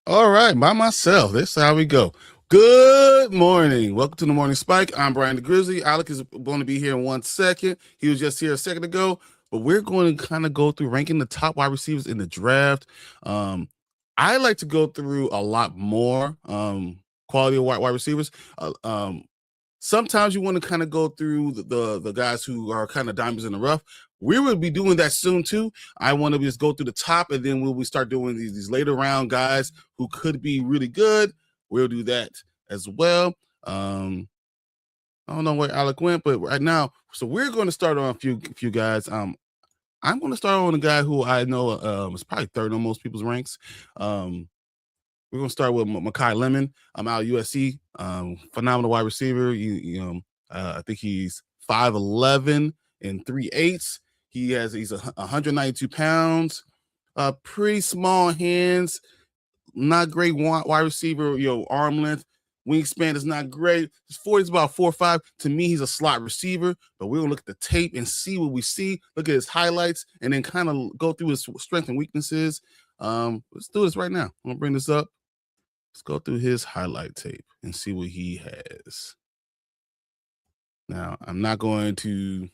All right, by myself. This is how we go. Good morning. Welcome to the Morning Spike. I'm Brian the Grizzly. Alec is going to be here in 1 second. He was just here a second ago, but we're going to kind of go through ranking the top wide receivers in the draft. Um, I like to go through a lot more quality of wide receivers. Sometimes you want to kind of go through the guys who are kind of diamonds in the rough. We will be doing that soon too. I want to just go through the top, and then we start doing these later round guys who could be really good. We'll do that as well. I don't know where Alec went, but right now, so we're going to start on a few guys. I'm going to start on a guy who I know is probably third on most people's ranks. We're gonna start with Makai Lemon. I'm out of USC. Phenomenal wide receiver. I think he's 5'11" and 3/8. He's 192 pounds. Pretty small hands. Not great wide receiver. Arm length. Wingspan is not great. His 40 is about 4'5". To me, he's a slot receiver, but we're gonna look at the tape and see what we see. Look at his highlights and then kind of go through his strengths and weaknesses. Let's do this right now. I'm gonna bring this up. Let's go through his highlight tape and see what he has. Now, I'm not going to.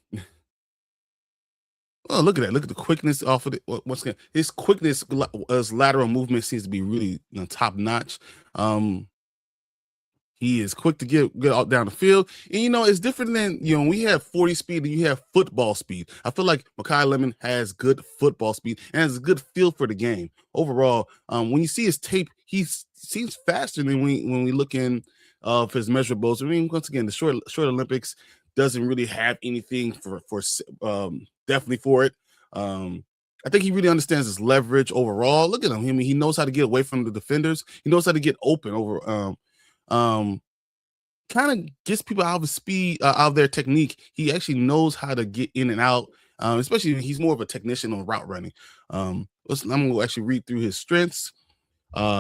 Oh, look at that. Look at the quickness off of it. Once again, his quickness, his lateral movement seems to be really top notch. He is quick to get out down the field. And, it's different than, we have 40 speed and you have football speed. I feel like Makai Lemon has good football speed and has a good feel for the game. Overall, when you see his tape, he seems faster than when we look in of his measurables. I mean, once again, the short Olympics doesn't really have anything for definitely for it. I think he really understands his leverage overall. Look at him. I mean, he knows how to get away from the defenders. He knows how to get open over kind of gets people out of his speed, out of their technique. He actually knows how to get in and out, especially he's more of a technician on route running. I'm going to actually read through his strengths.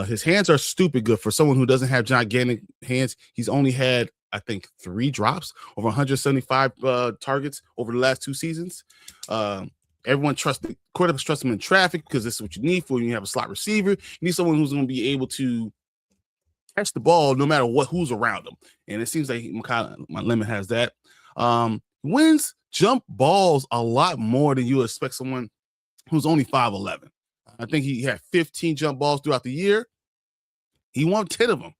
His hands are stupid good for someone who doesn't have gigantic hands. He's only had, I think, 3 drops over 175 targets over the last 2 seasons. Everyone quarterbacks trust him in traffic because this is what you need for when you have a slot receiver. You need someone who's going to be able to catch the ball no matter who's around him. And it seems like my Lemon has that. Wins jump balls a lot more than you expect someone who's only 5'11". I think he had 15 jump balls throughout the year. He won 10 of them.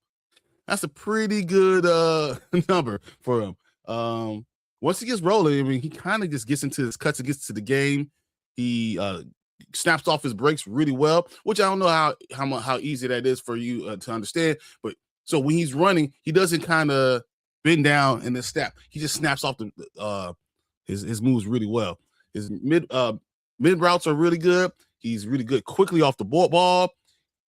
That's a pretty good number for him. Once he gets rolling, I mean, he kind of just gets into his cuts and gets to the game. He snaps off his breaks really well, which I don't know how easy that is for you to understand. But so when he's running, he doesn't kind of bend down and then snap. He just snaps off his moves really well. His mid routes are really good. He's really good quickly off the ball.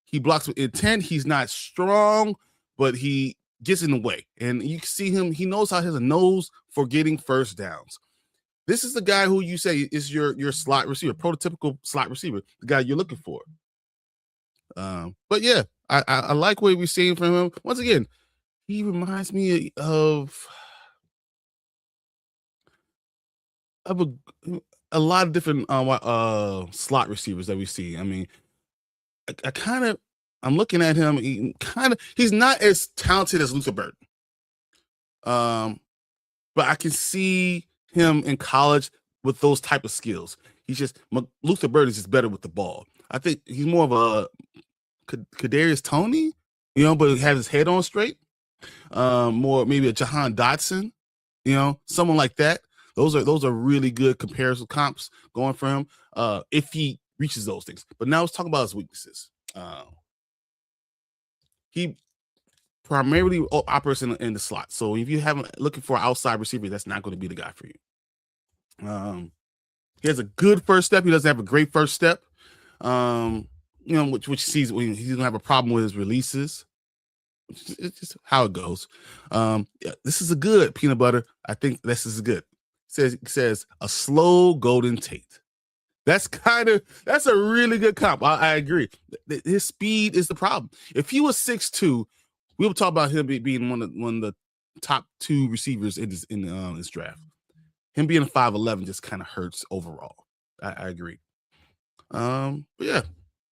He blocks with intent. He's not strong, but he gets in the way. And you can see him. He knows how he has a nose for getting first downs. This is the guy who you say is your slot receiver, prototypical slot receiver, the guy you're looking for. But yeah, I like what we're seeing from him. Once again, he reminds me of a lot of different slot receivers that we see. I mean, I'm looking at him. He's not as talented as Luther Burden. But I can see him in college with those type of skills. Luther Burden is just better with the ball. I think he's more of a Kadarius Toney, but he has his head on straight. More maybe a Jahan Dotson, someone like that. Those are really good comparison comps going for him if he reaches those things. But now let's talk about his weaknesses. He primarily operates in the slot. So if you haven't looking for an outside receiver, that's not going to be the guy for you. He has a good first step. He doesn't have a great first step. Which sees when he's gonna have a problem with his releases. It's just how it goes. This is a good peanut butter. I think this is good. It says a slow Golden Tate. That's a really good comp. I agree. His speed is the problem. If he was 6'2", we would talk about him being one of the top 2 receivers in this draft. Him being a 5'11" just kind of hurts overall. I agree. But yeah,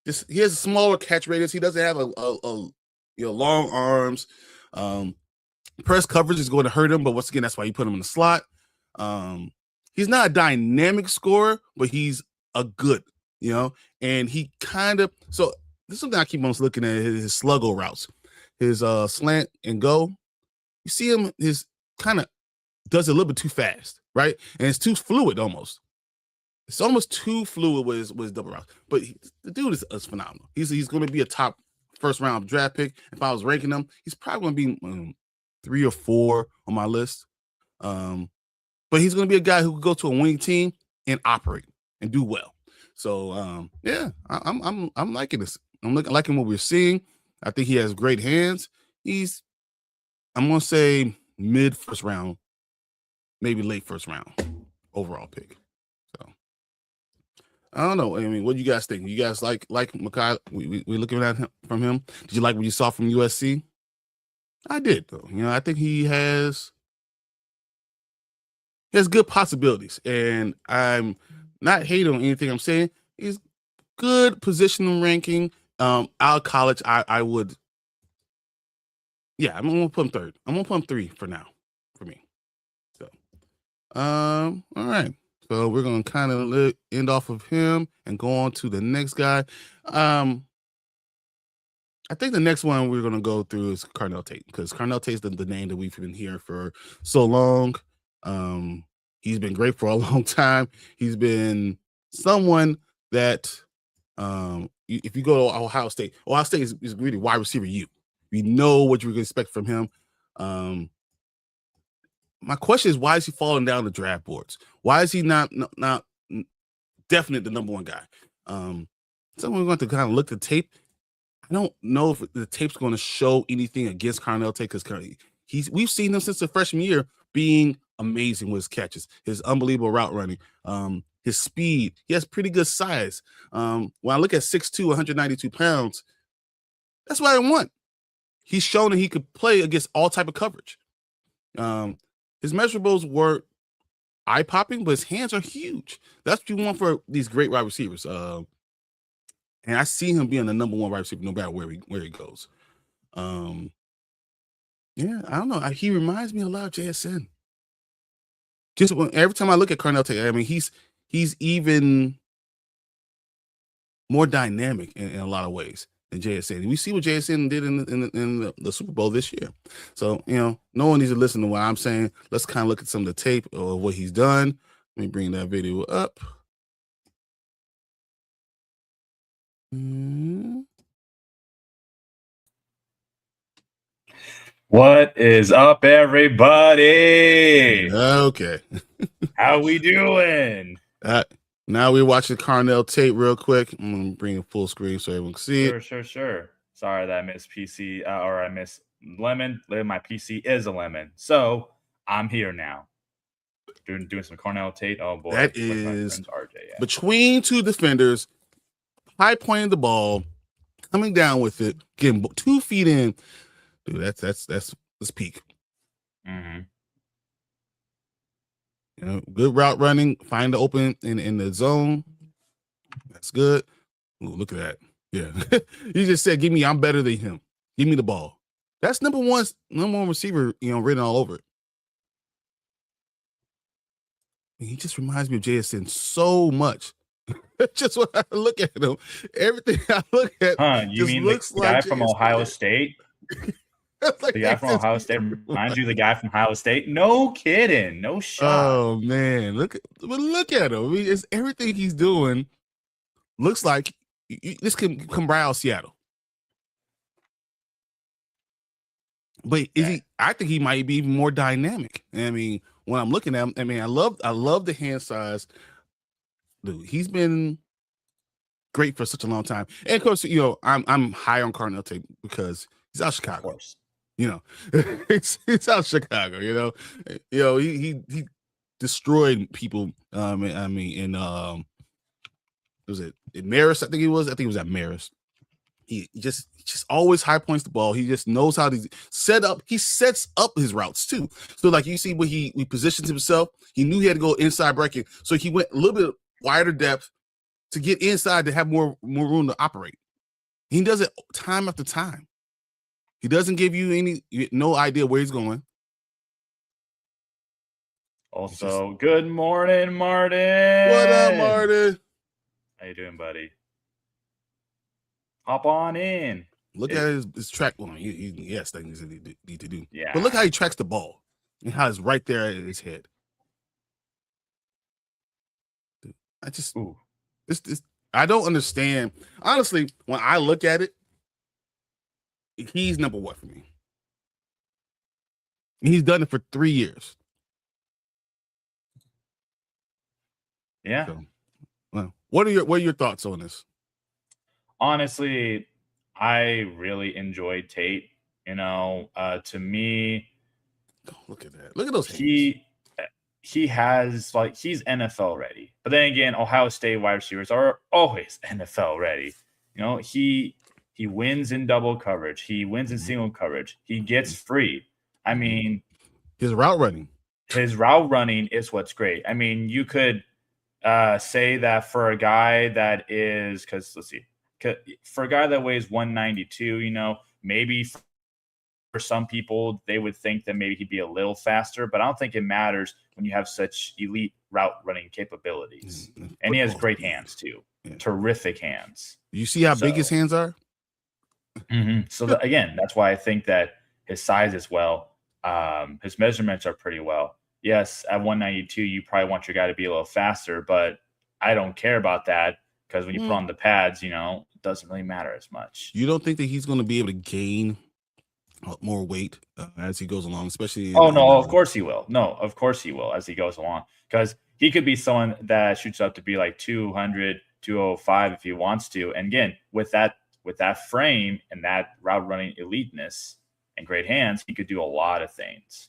just he has smaller catch radius. He doesn't have long arms. Press coverage is going to hurt him, but once again, that's why you put him in the slot. He's not a dynamic scorer, but he's a good, and he kind of, so this is something I keep on looking at, his sluggo routes, his slant and go. You see him, his kind of does it a little bit too fast, right? And it's too fluid almost. It's almost too fluid with his double routes. But the dude is phenomenal. He's going to be a top first round draft pick. If I was ranking him, he's probably going to be 3 or 4 on my list. But he's going to be a guy who could go to a winning team and operate and do well. So yeah, I'm liking this. I'm liking what we're seeing. I think he has great hands. I'm going to say mid first round, maybe late first round overall pick. So I don't know. I mean, what do you guys think? You guys like Makai? We looking at him from him. Did you like what you saw from USC? I did, though. I think he has good possibilities, and I'm not hating on anything I'm saying. He's good positional ranking. Out of college, I would. Yeah, I'm gonna put him third. I'm gonna put him 3 for now, for me. So, all right. So we're gonna kind of end off of him and go on to the next guy. I think the next one we're going to go through is Carnell Tate, because Carnell Tate's the name that we've been hearing for so long. He's been great for a long time. He's been someone that if you go to Ohio State is really wide receiver you. You know what you're going to expect from him. My question is, why is he falling down the draft boards? Why is he not definite the number one guy? Someone's going to kind of look at the tape. I don't know if the tape's going to show anything against Carnell Tate, because we've seen him since the freshman year being amazing with his catches, his unbelievable route running, his speed. He has pretty good size. When I look at 6'2", 192 pounds, that's what I want. He's shown that he could play against all type of coverage. His measurables were eye-popping, but his hands are huge. That's what you want for these great wide receivers. And I see him being the number one wide receiver no matter where he goes. Yeah, I don't know. He reminds me a lot of JSN. Just every time I look at Carnell Tate, I mean, he's even more dynamic in a lot of ways than JSN. And we see what JSN did in the Super Bowl this year. So, no one needs to listen to what I'm saying. Let's kind of look at some of the tape of what he's done. Let me bring that video up. What is up, everybody? Okay. How we doing? Now we're watching Carnell Tate real quick. I'm going to bring it full screen so everyone can see it. Sure. Sorry that I missed PC, or I missed Lemon. My PC is a lemon. So I'm here now. Doing some Carnell Tate. Oh, boy. That is RJ, between two defenders, high pointing the ball, coming down with it, getting 2 feet in. Dude, that's peak. Mm-hmm. Good route running, find the open in the zone. That's good. Ooh, look at that. Yeah. He just said, I'm better than him. Give me the ball. That's number one receiver, written all over it. He just reminds me of JSN so much. Just when I look at him, everything I look at you mean looks the guy from Ohio State? Like the guy from Ohio State reminds you of the guy from Ohio State? No kidding. No shot. Oh, man. Look at him. I mean, it's everything he's doing looks like this can come right out of Seattle. But I think he might be even more dynamic. I mean, when I'm looking at him, I mean, I love the hand size. Dude, he's been great for such a long time. And of course, I'm high on Carnell Tate because he's out of Chicago. Of course. It's out of Chicago, he destroyed people. I mean, in was it in Marist? I think he was at Marist. He just always high points the ball. He just knows how to set up. He sets up his routes too. So like you see where he positions himself. He knew he had to go inside breaking, so he went a little bit wider depth to get inside to have more room to operate. He does it time after time. He doesn't give you no idea where he's going. Also, good morning, Martin. What up, Martin? How you doing, buddy? Hop on in. Look at his track. Well, he has things that he need to do. Yeah. But look how he tracks the ball and how it's right there at his head. Dude, I don't understand. Honestly, when I look at it, he's number one for me. He's done it for 3 years. Yeah. So, well, what are your thoughts on this? Honestly, I really enjoyed Tate. To me, look at that. Look at those hands. He has he's NFL ready. But then again, Ohio State wide receivers are always NFL ready. He wins in double coverage. He wins in single coverage. He gets free. I mean, his route running is what's great. I mean, you could say that for a guy that is, for a guy that weighs 192, maybe for some people, they would think that maybe he'd be a little faster, but I don't think it matters when you have such elite route running capabilities. And he has great hands too. Yeah. Terrific hands. You see how big his hands are? Mm-hmm. So again, that's why I think that his size as well, his measurements are pretty well. Yes, at 192, you probably want your guy to be a little faster, but I don't care about that because when you put on the pads, it doesn't really matter as much. You don't think that he's going to be able to gain more weight as he goes along, especially? No, of course he will. No, of course he will as he goes along, because he could be someone that shoots up to be like 200, 205 if he wants to. And again, with that frame and that route running eliteness and great hands, he could do a lot of things.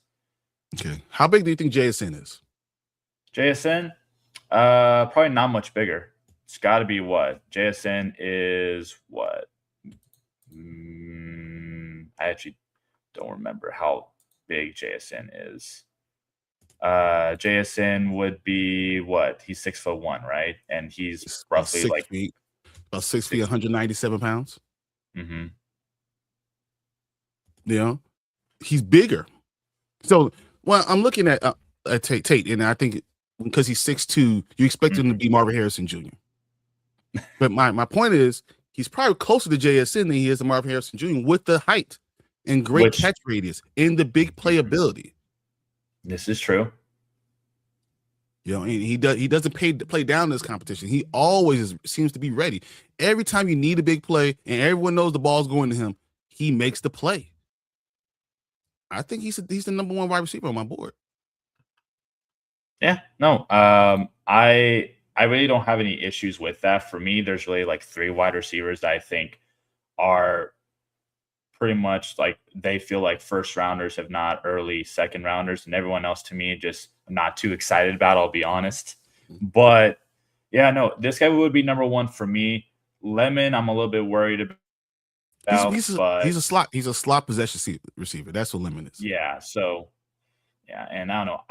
Okay. How big do you think JSN is? JSN? Probably not much bigger. It's got to be what? JSN is what? I actually don't remember how big JSN is. JSN would be what? He's 6'1", right? And he's roughly 6 feet. About 6 feet, 197 pounds. Mm-hmm. He's bigger. So, well, I'm looking at Tate, and I think because he's 6'2", you expect him to be Marvin Harrison Jr. But my point is, he's probably closer to JSN than he is to Marvin Harrison Jr. with the height and great catch radius and the big playability. This is true. And he doesn't play down this competition. He always seems to be ready. Every time you need a big play and everyone knows the ball's going to him, he makes the play. I think he's the number one wide receiver on my board. Yeah, no, I really don't have any issues with that. For me, there's really like 3 wide receivers that I think are pretty much like they feel like first rounders, if not early second rounders, and everyone else to me just I'm not too excited about. I'll be honest, but yeah, no, this guy would be number 1 for me. Lemon, I'm a little bit worried about. He's a slot possession receiver. That's what Lemon is. Yeah. So yeah, and I don't know.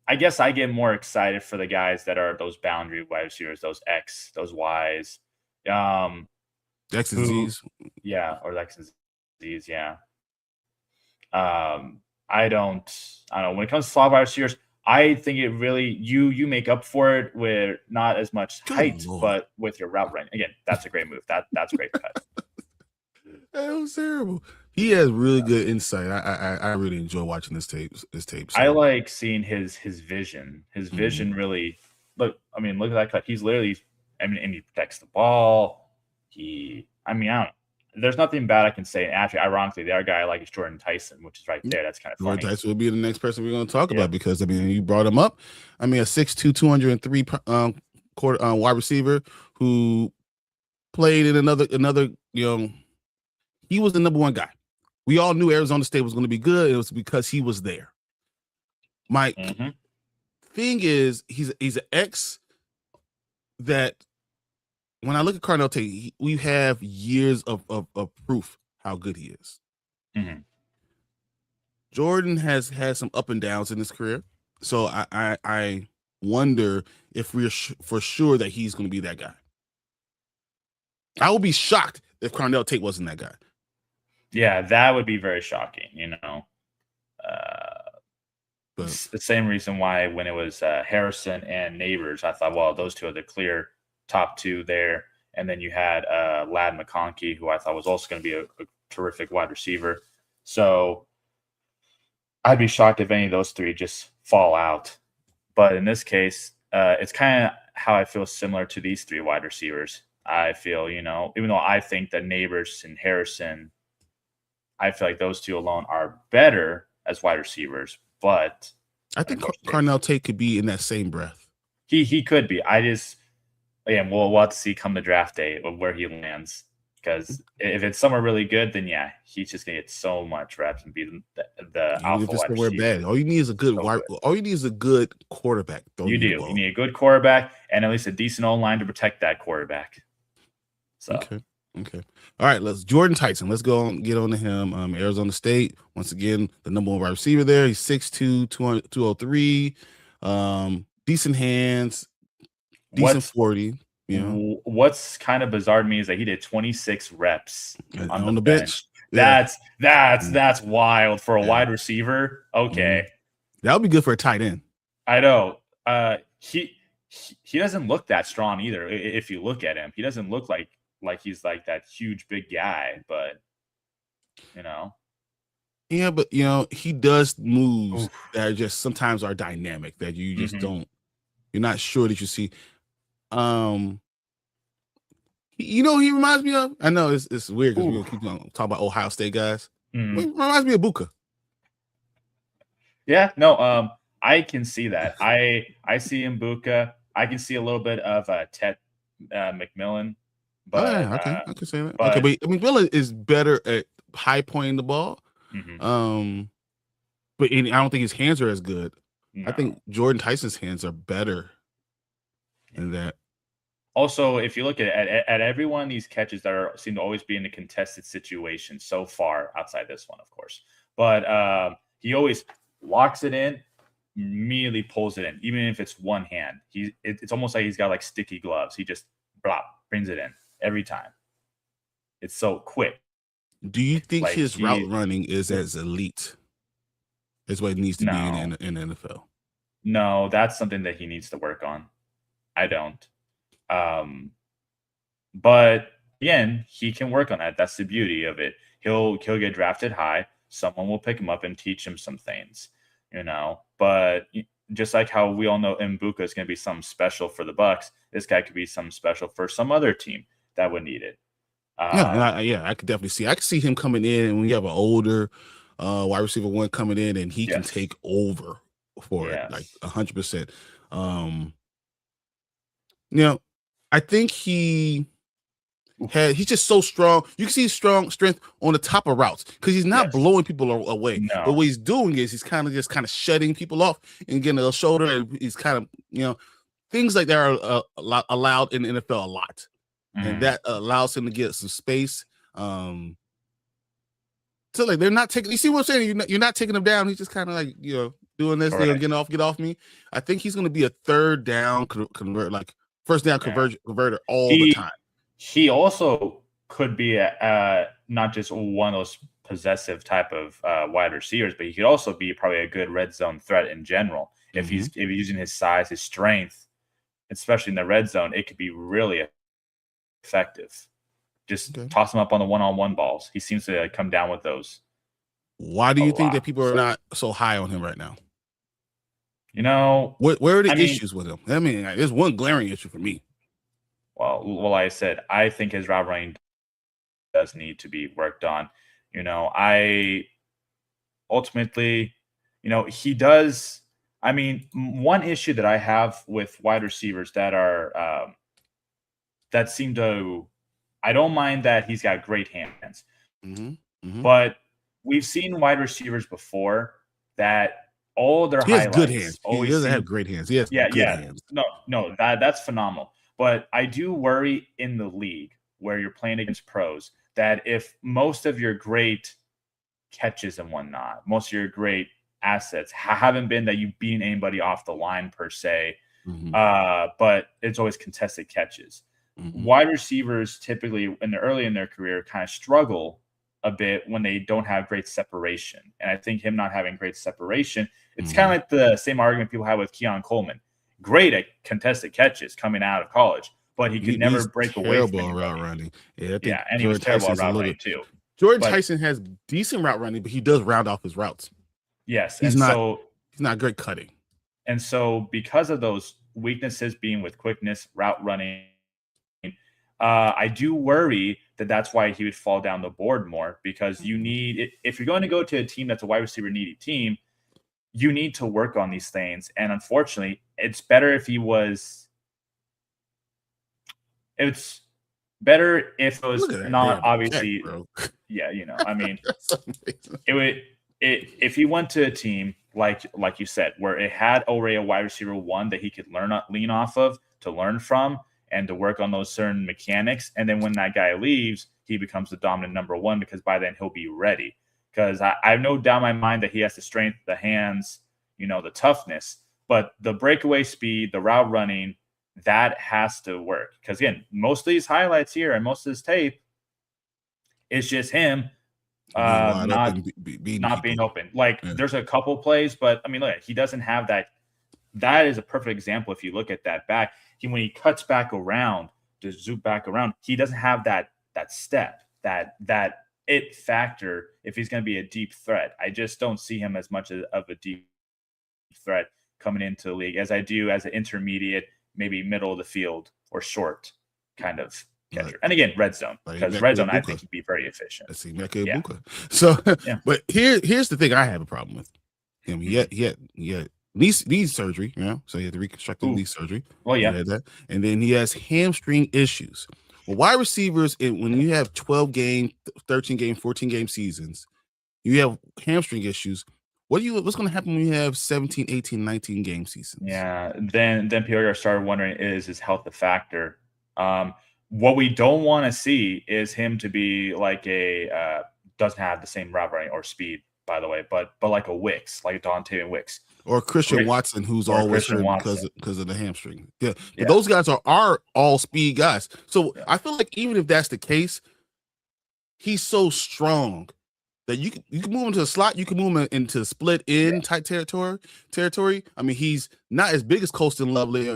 I guess I get more excited for the guys that are those boundary wide receivers, those X, those Ys. X and Z's. Yeah, or X and Z's, yeah. I don't know. When it comes to slot wide receivers, I think it really you make up for it with not as much height, but with your route running. Again, that's a great move. That's a great cut. That was terrible. He has really good insight. I really enjoy watching this tape. So. I like seeing his vision. His vision really look at that cut. He's literally and he protects the ball. I don't know. There's nothing bad I can say. And actually, ironically, the other guy I like is Jordan Tyson, which is right there. That's kind of funny. Jordan Tyson will be the next person we're going to talk about because you brought him up. A 6'2", 203 wide receiver who played in another. He was the number 1 guy. We all knew Arizona State was going to be good. It was because he was there. My thing is, he's an X that when I look at Carnell Tate, we have years of proof how good he is. Mm-hmm. Jordan has had some up and downs in his career. So I wonder if we're for sure that he's going to be that guy. I will be shocked if Carnell Tate wasn't that guy. Yeah, that would be very shocking. You know, it's the same reason why when it was Harrison and Neighbors, I thought, well, those two are the clear top two there. And then you had Ladd McConkey, who I thought was also going to be a terrific wide receiver. So I'd be shocked if any of those three just fall out. But in this case, it's kind of how I feel similar to these three wide receivers. I feel, you know, even though I think that Neighbors and Harrison, I feel like those two alone are better as wide receivers. But I think Carnell Tate could be in that same breath. He could be. Again, we'll have to see come the draft day of where he lands. Because if it's somewhere really good, then yeah, he's just gonna get so much reps and be the alpha wide receiver. Bad. All you need is a good all you need is a good quarterback. You do. You need a good quarterback and at least a decent O-line to protect that quarterback. So okay. All right, Jordan Tyson. Let's go and get on to him. Arizona State, once again, the number one wide receiver there. He's 6'2", 203. Decent hands, decent 40. You know? What's kind of bizarre to me is that he did 26 reps on the bench. Yeah. That's wild for a wide receiver. Okay. That would be good for a tight end. I know. He doesn't look that strong either. If you look at him, he doesn't look like he's like that huge big guy, but you know. Yeah, but you know, he does moves that just sometimes are dynamic that you just don't, you're not sure that you see. You know, he reminds me of. I know it's weird because we're gonna keep talking about Ohio State guys. He reminds me of Buka. Yeah, no, I can see that. I see Mbuka. I can see a little bit of Ted McMillan. But okay, I can say that. But McMillan is better at high pointing the ball. But I don't think his hands are as good. No. I think Jordan Tyson's hands are better than that. Also, if you look at every one of these catches that seem to always be in a contested situation so far, outside this one, of course, but he always locks it in, immediately pulls it in, even if it's one hand. It's almost like he's got like sticky gloves. He just brings it in every time. It's so quick. Do you think his route running is as elite as what it needs to be in the NFL? No, that's something that he needs to work on. I don't. But again, he can work on that. That's the beauty of it. He'll get drafted high. Someone will pick him up and teach him some things, you know. But just like how we all know Mbuka is going to be something special for the Bucs, this guy could be something special for some other team that would need it. I could definitely see. I could see him coming in, and when you have an older wide receiver one coming in, and he can take over for it like 100%. You know, I think he's just so strong. You can see strength on the top of routes because he's not blowing people away. No. But what he's doing is he's kind of shutting people off and getting a shoulder, and he's kind of, you know, things like that are allowed in the NFL a lot. And that allows him to get some space. So like they're not taking. You see what I'm saying? You're not taking him down. He's just kind of like, you know, doing this, get off me. I think he's going to be a third down first down converter all the time. He also could be not just one of those possessive type of wide receivers, but he could also be probably a good red zone threat in general. If he's using his size, his strength, especially in the red zone, it could be really effective. Just toss him up on the one-on-one balls. He seems to come down with those. Why do you think that people are not so high on him right now? You know, where are the issues with him? I mean, there's one glaring issue for me. Well, like I said, I think his route running does need to be worked on. You know, he does. I mean, one issue that I have with wide receivers that are that seem to, I don't mind that he's got great hands, but we've seen wide receivers before that all their highlights. Good hands. He doesn't have great hands. He has good hands. No, that's phenomenal. But I do worry in the league where you're playing against pros that if most of your great catches and whatnot, most of your great assets haven't been that you've beaten anybody off the line per se, but it's always contested catches. wide receivers typically early in their career kind of struggle a bit when they don't have great separation. And I think him not having great separation, it's kind of like the same argument people have with Keon Coleman. Great at contested catches coming out of college, but he could never break away from anybody. Route running. Yeah, I think and he was terrible at route running too. Jordan Tyson has decent route running, but he does round off his routes. Yes, he's not great cutting. And so because of those weaknesses being with quickness, route running, I do worry that that's why he would fall down the board more, because you need, if you're going to go to a team that's a wide receiver needy team, you need to work on these things. And unfortunately, it's better if it was not obviously, yeah, I mean, if he went to a team like you said, where it had already a wide receiver one that he could lean off of, to learn from, and to work on those certain mechanics. And then when that guy leaves, he becomes the dominant number one, because by then he'll be ready. Because I have no doubt in my mind that he has the strength, the hands, the toughness, but the breakaway speed, the route running, that has to work. Because again, most of these highlights here and most of this tape is just him not being open. There's a couple plays, but I mean, look, he doesn't have that. That is a perfect example. If you look at that back, when he cuts back around to zoom back around, he doesn't have that step, that it factor. If he's going to be a deep threat, I just don't see him as much of a deep threat coming into the league as I do as an intermediate, maybe middle of the field or short kind of catcher. Right. And again, red zone, because red zone, I think he'd be very efficient. I see So, but here's the thing I have a problem with him. He had knee surgery, so he had the reconstructive knee surgery. Well, yeah. And then he has hamstring issues. Well, wide receivers, when you have 12 game, 13 game, 14 game seasons, you have hamstring issues. What's going to happen when you have 17, 18, 19 game seasons? Yeah, then people started wondering, is his health a factor? What we don't want to see is him to be like doesn't have the same route running or speed, by the way, but like a Wicks, like a Dontavian Wicks. Or Christian Watson, who's always hurt because of the hamstring. Yeah. But those guys are all speed guys. So I feel like even if that's the case, he's so strong that you can move him to a slot, you can move him into split in type territory. I mean, he's not as big as Colston Lovely,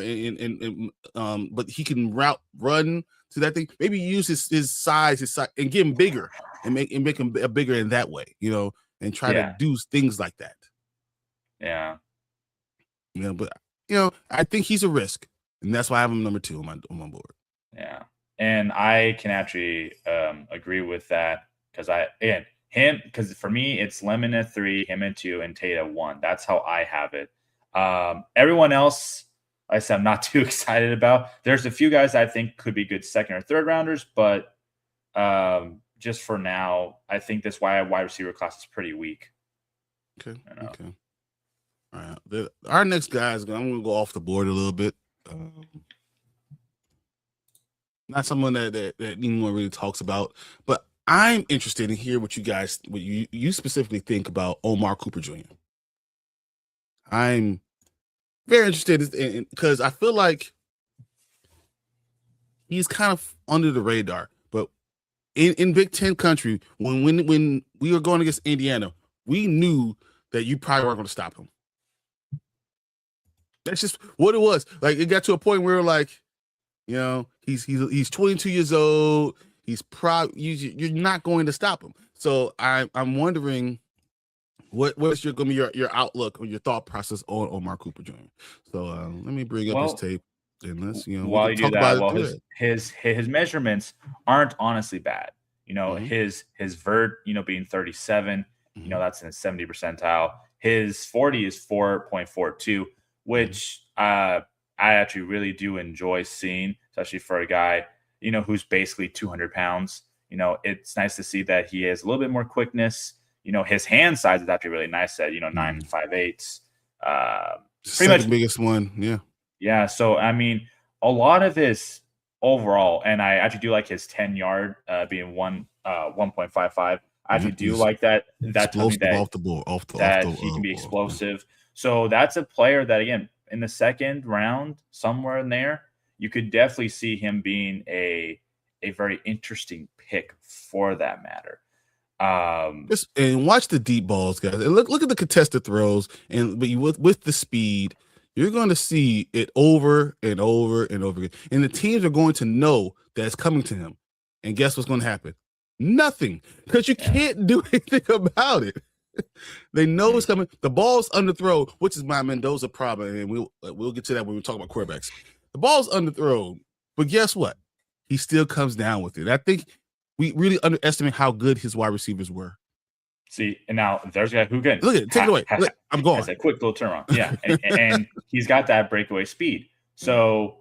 but he can run to that thing. Maybe use his size, and get him bigger, and make him bigger in that way, and try to do things like that. Yeah. But I think he's a risk, and that's why I have him number 2 on my board. Yeah. And I can actually agree with that, because because for me it's Lemon at 3, him at 2, and Tate at 1. That's how I have it. Everyone else, I said, I'm not too excited about. There's a few guys I think could be good second or third rounders, but just for now, I think this wide receiver class is pretty weak. Okay. All right. Our next guy I'm going to go off the board a little bit. Not someone that anyone really talks about, but I'm interested in hear what you specifically think about Omar Cooper Jr. I'm very interested because I feel like he's kind of under the radar. But in Big Ten country, when we were going against Indiana, we knew that you probably weren't going to stop him. That's just what it was. Like, it got to a point where we're like, he's 22 years old. He's you're not going to stop him. So I'm wondering what's going to be your outlook or your thought process on Omar Cooper Jr. So let me bring up his tape, and let's while you do that, his measurements aren't honestly bad. His vert, being 37, that's in the 70 percentile. His 40 is 4.42, which I actually really do enjoy seeing, especially for a guy who's basically 200 pounds. It's nice to see that he has a little bit more quickness. His hand size is actually really nice at 9 5/8. Pretty much biggest one. Yeah. Yeah. So I mean, a lot of his overall, and I actually do like his 10-yard being 1.55. I actually do like that. That's something that he can be explosive. So that's a player that, again, in the second round, somewhere in there, you could definitely see him being a very interesting pick for that matter. And watch the deep balls, guys. And look at the contested throws, and but with the speed, you're going to see it over and over and over again. And the teams are going to know that it's coming to him. And guess what's going to happen? Nothing, because you can't do anything about it. They know it's coming. The ball's underthrown, which is my Mendoza problem, and we'll get to that when we talk about quarterbacks. The ball's underthrown, but guess what? He still comes down with it. I think we really underestimate how good his wide receivers were. See, and now there's a guy who can look at it, take it away. Look, I'm going. Has a quick little turnaround, yeah, and he's got that breakaway speed. So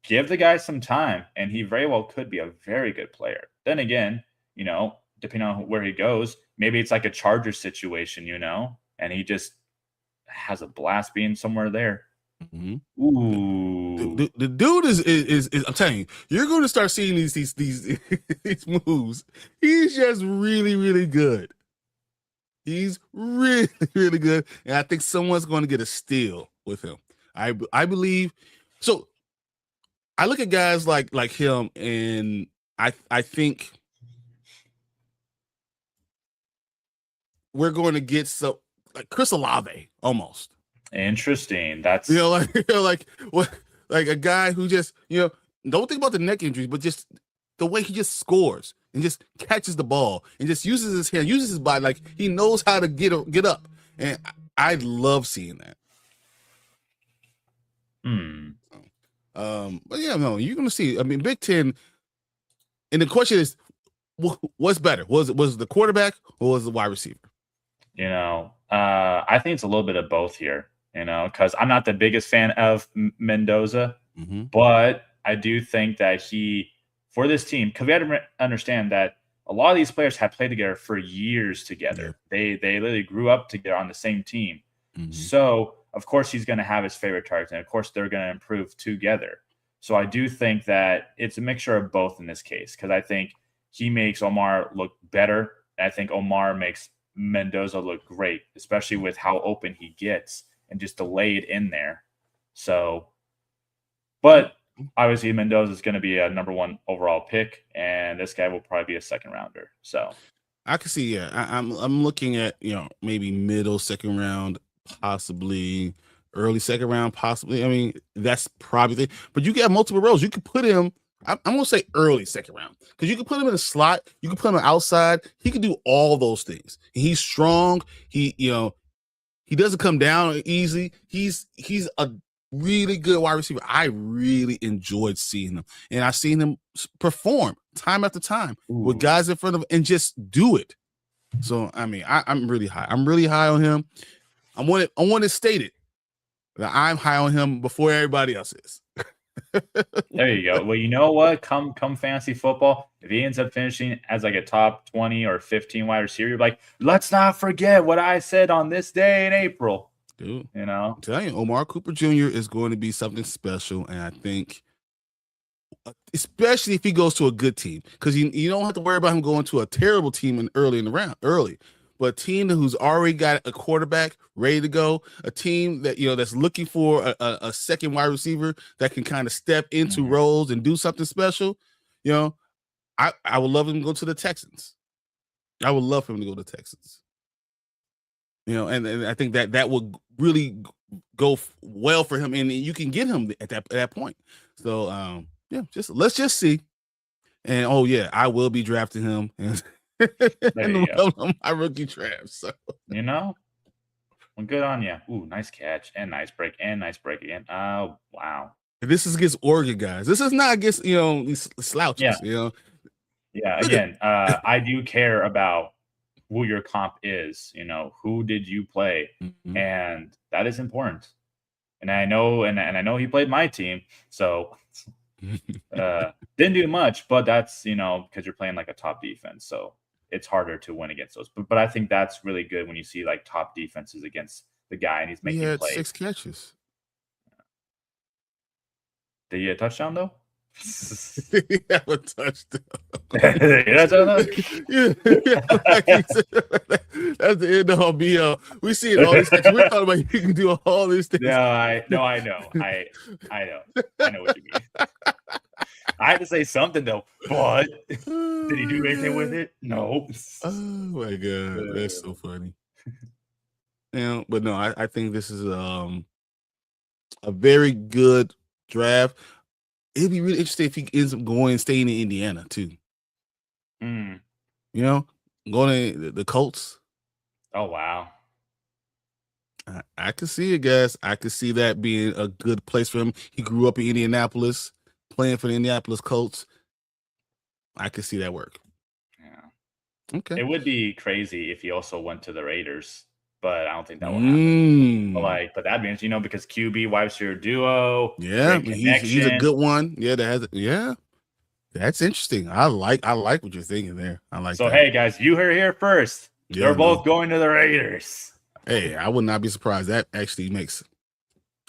give the guy some time, and he very well could be a very good player. Then again, depending on where he goes, maybe it's like a Charger situation, and he just has a blast being somewhere there. Mm-hmm. Ooh, the dude is I'm telling you, you're going to start seeing these these moves. He's just really, really good. He's really, really good, and I think someone's going to get a steal with him. I believe. So I look at guys like him, and I think we're going to get some like Chris Olave almost. Interesting. That's like a guy who just don't think about the neck injuries, but just the way he just scores and just catches the ball and just uses his hand, uses his body, like he knows how to get up. And I love seeing that. But yeah, no, you're gonna see. I mean, Big Ten. And the question is, what's better? Was it the quarterback or was it the wide receiver? I think it's a little bit of both here. Because I'm not the biggest fan of Mendoza, but I do think that for this team, because we had to understand that a lot of these players have played together for years together. Yeah. They literally grew up together on the same team. So, of course, he's going to have his favorite targets, and of course, they're going to improve together. So I do think that it's a mixture of both in this case, because I think he makes Omar look better. And I think Omar makes Mendoza look great, especially with how open he gets and just delayed in there. So, but obviously Mendoza is going to be a number 1 overall pick, and this guy will probably be a second rounder. So I can see, yeah, I'm looking at, maybe middle second round, possibly early second round, possibly. I mean, that's probably, but you get multiple roles. You could put him, I'm going to say early second round, because you can put him in a slot. You can put him outside. He can do all those things. He's strong. He doesn't come down easy. He's a really good wide receiver. I really enjoyed seeing him, and I've seen him perform time after time with guys in front of him and just do it. So I mean, I'm really high. I'm really high on him. I want to state it that I'm high on him before everybody else is. There you go. Well, you know what? Come fantasy football, if he ends up finishing as like a top 20 or 15 wide receiver, you're like, let's not forget what I said on this day in April. Dude, I'm telling you, Omar Cooper Jr. is going to be something special, and I think, especially if he goes to a good team, because you don't have to worry about him going to a terrible team early in the round, but a team who's already got a quarterback ready to go, a team that that's looking for a second wide receiver that can kind of step into roles and do something special. I would love him to go to the Texans. I would love for him to go to the Texans. And I think that would really go well for him, and you can get him at that point. So let's just see. And I will be drafting him and on my rookie draft. So well, good on you. Ooh, nice catch and nice break again. Oh wow. This is against Oregon guys. This is not against these slouches. Yeah. Yeah. Again, I do care about who your comp is. Who did you play, and that is important. And I know, and I know he played my team, so didn't do much. But that's because you're playing like a top defense, so it's harder to win against those. But I think that's really good when you see like top defenses against the guy and he's making plays. 6 catches. Did he get a touchdown though? He have a touchdown. Yeah, like he said, that's the end all be all. We see it all these things. We're talking about you can do all these things. No, I know. I know what you mean. I had to say something though, but did he do anything with it? No. Oh my god, that's so funny. Yeah, but no, I think this is a very good draft. It'd be really interesting if he ends up staying in Indiana too. Mm. You know, going to the Colts. Oh wow. I could see it, guys. I could see that being a good place for him. He grew up in Indianapolis, playing for the Indianapolis Colts. I could see that work. Yeah. Okay. It would be crazy if he also went to the Raiders, but I don't think that will happen. But that'd be interesting, because QB wide receiver duo. Yeah, he's a good one. Yeah, that's interesting. I like what you're thinking there. I like that. Hey guys, you heard here first. Yeah, they're both going to the Raiders. Hey, I would not be surprised. That actually makes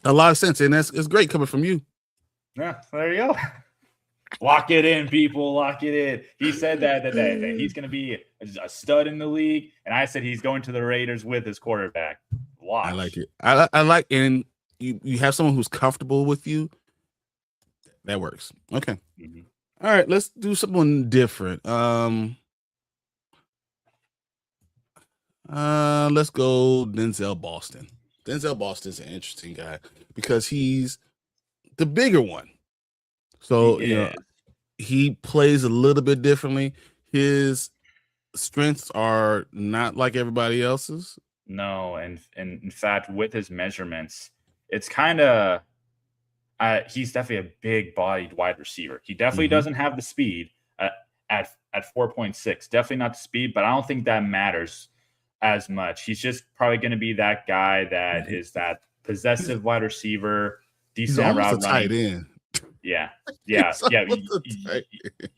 a lot of sense, and it's great coming from you. Yeah, there you go. Lock it in, people. Lock it in. He said that he's going to be a stud in the league, and I said he's going to the Raiders with his quarterback. Watch. I like it. I like, and you have someone who's comfortable with you. That works. Okay. Mm-hmm. All right, let's do something different. Let's go Denzel Boston. Denzel Boston's an interesting guy because he's the bigger one. So, he plays a little bit differently. His strengths are not like everybody else's. No, and in fact, with his measurements, it's kind of he's definitely a big-bodied wide receiver. He definitely doesn't have the speed at 4.6. Definitely not the speed, but I don't think that matters as much. He's just probably going to be that guy that is that possessive wide receiver, decent route running. Tight end. Yeah.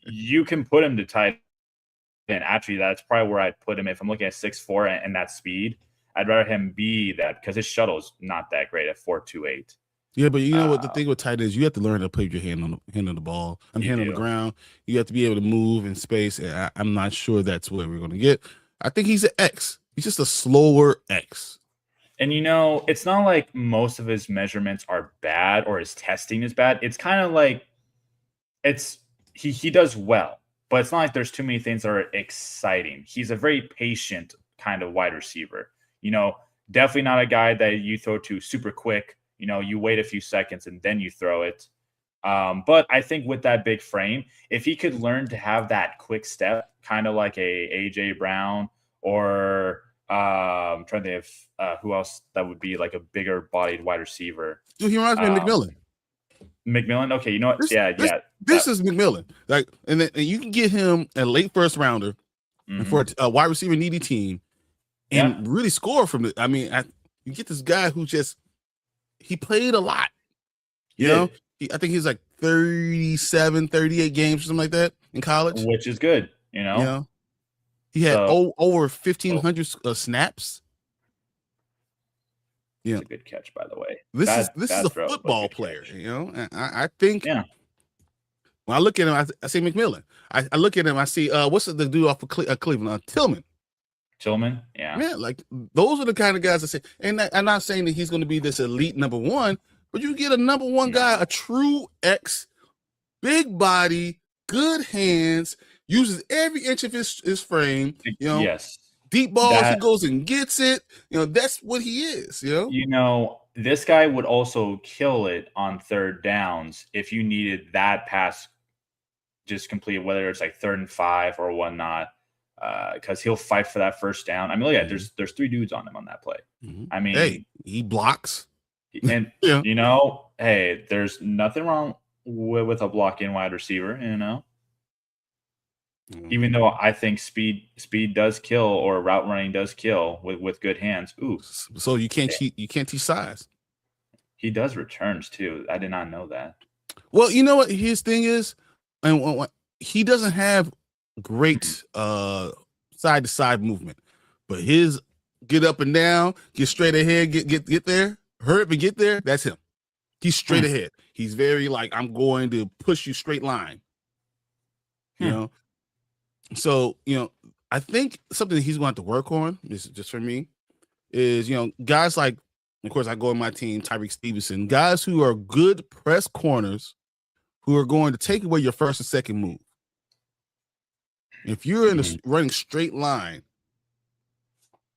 You can put him to tight end. Actually, that's probably where I'd put him if I'm looking at 6'4" and that speed. I'd rather him be that because his shuttle is not that great at 4.28. Yeah, but you know what the thing with tight ends, you have to learn to put your hand on the ball. Hand on the ground. You have to be able to move in space. And I'm not sure that's what we're going to get. I think he's an X. He's just a slower X. And it's not like most of his measurements are bad or his testing is bad. It's kind of like he does well, but it's not like there's too many things that are exciting. He's a very patient kind of wide receiver. Definitely not a guy that you throw to super quick. You wait a few seconds and then you throw it. But I think with that big frame, if he could learn to have that quick step, kind of like a AJ Brown or I'm trying to think of who else that would be like a bigger bodied wide receiver. Dude, he reminds me of McMillan. McMillan? Okay, you know what? This is McMillan. And you can get him a late first rounder for a wide receiver needy team and really score from it. I mean, you get this guy who he played a lot. I think he's like 37, 38 games or something like that in college. Which is good, He had over 1,500 snaps. Yeah, a good catch, by the way. This is a football player, And I think. Yeah. When I look at him, I see McMillan. I look at him, I see what's the dude off of Cleveland? Tillman. Yeah. Yeah, like those are the kind of guys I say. And I'm not saying that he's going to be this elite number one, but you get a number one guy, a true X, big body, good hands. Uses every inch of his frame, Yes. Deep balls, he goes and gets it. That's what he is, This guy would also kill it on third downs if you needed that pass just completed, whether it's like 3rd and 5 or whatnot, because he'll fight for that first down. I mean, look at there's 3 dudes on him on that play. I mean, hey, he blocks. And, hey, there's nothing wrong with a blocking wide receiver, Even though I think speed does kill or route running does kill with good hands. Ooh. So you can't teach size. He does returns too. I did not know that. Well, you know what his thing is? And he doesn't have great side to side movement, but his get up and down, get straight ahead, get there, hurry up and get there. That's him. He's straight ahead. He's very like, I'm going to push you straight line. You know? So, I think something that he's going to have to work on, this is just for me, is, guys like, of course, I go in my team, Tyreek Stevenson, guys who are good press corners who are going to take away your first and second move. If you're in a running straight line,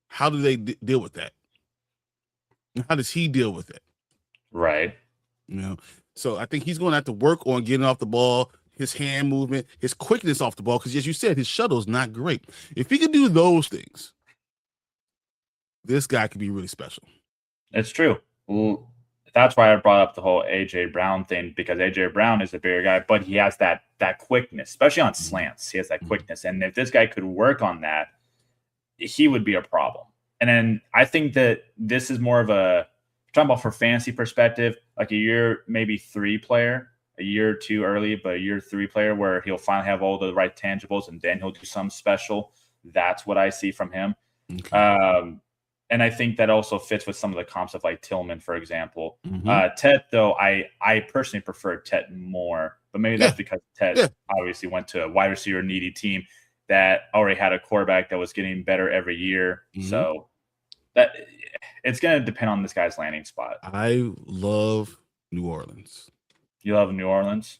how do they deal with that? How does he deal with it? Right. So I think he's going to have to work on getting off the ball, his hand movement, his quickness off the ball, because as you said, his shuttle is not great. If he can do those things, this guy could be really special. It's true. Well, that's why I brought up the whole AJ Brown thing, because AJ Brown is a bigger guy, but he has that quickness, especially on slants. He has that quickness, and if this guy could work on that, he would be a problem. And then I think that this is more of a, talking about for fantasy perspective, like a year maybe 3 player, a year or 2 early, but a year 3 player where he'll finally have all the right tangibles and then he'll do something special. That's what I see from him. Okay. And I think that also fits with some of the comps of like Tillman, for example. Tet, though, I personally prefer Tet more, but maybe that's because Tet obviously went to a wide receiver needy team that already had a quarterback that was getting better every year. So that it's going to depend on this guy's landing spot. I love New Orleans. You love New Orleans?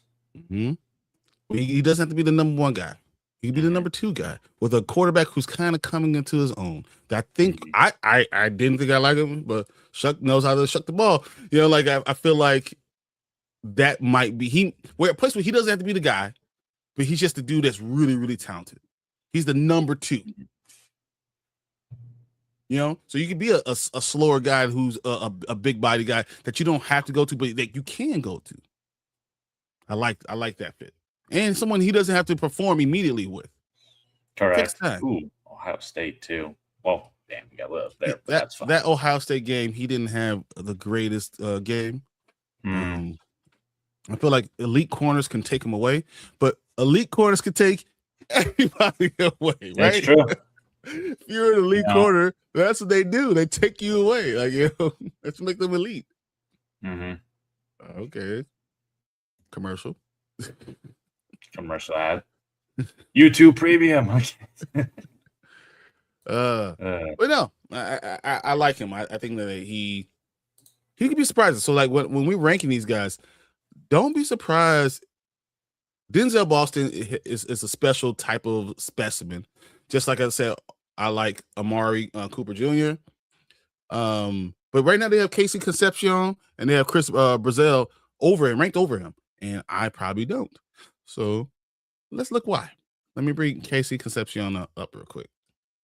He doesn't have to be the number 1 guy. He could be the number 2 guy with a quarterback who's kind of coming into his own. I think I didn't think I like him, but Shuck knows how to shuck the ball. Like I feel like that might be a place where he doesn't have to be the guy, but he's just the dude that's really, really talented. He's the number 2. So you could be a slower guy who's a big body guy that you don't have to go to, but that you can go to. I like that fit. And someone he doesn't have to perform immediately with. Correct. Ooh, Ohio State too. Well, damn, we got love there. But that's fine. That Ohio State game, he didn't have the greatest game. I feel like elite corners can take him away, but elite corners can take everybody away, right? That's true. If you're an elite corner, that's what they do. They take you away. Like, let's make them elite. Okay. Commercial ad. YouTube premium. But no, I like him. I think that he could be surprising. So like when we're ranking these guys, don't be surprised. Denzel Boston is a special type of specimen. Just like I said, I like Amari Cooper Jr. But right now they have Casey Concepcion and they have Chris Brazil ranked over him, and I probably don't. So let's look why. Let me bring Casey Concepcion up real quick.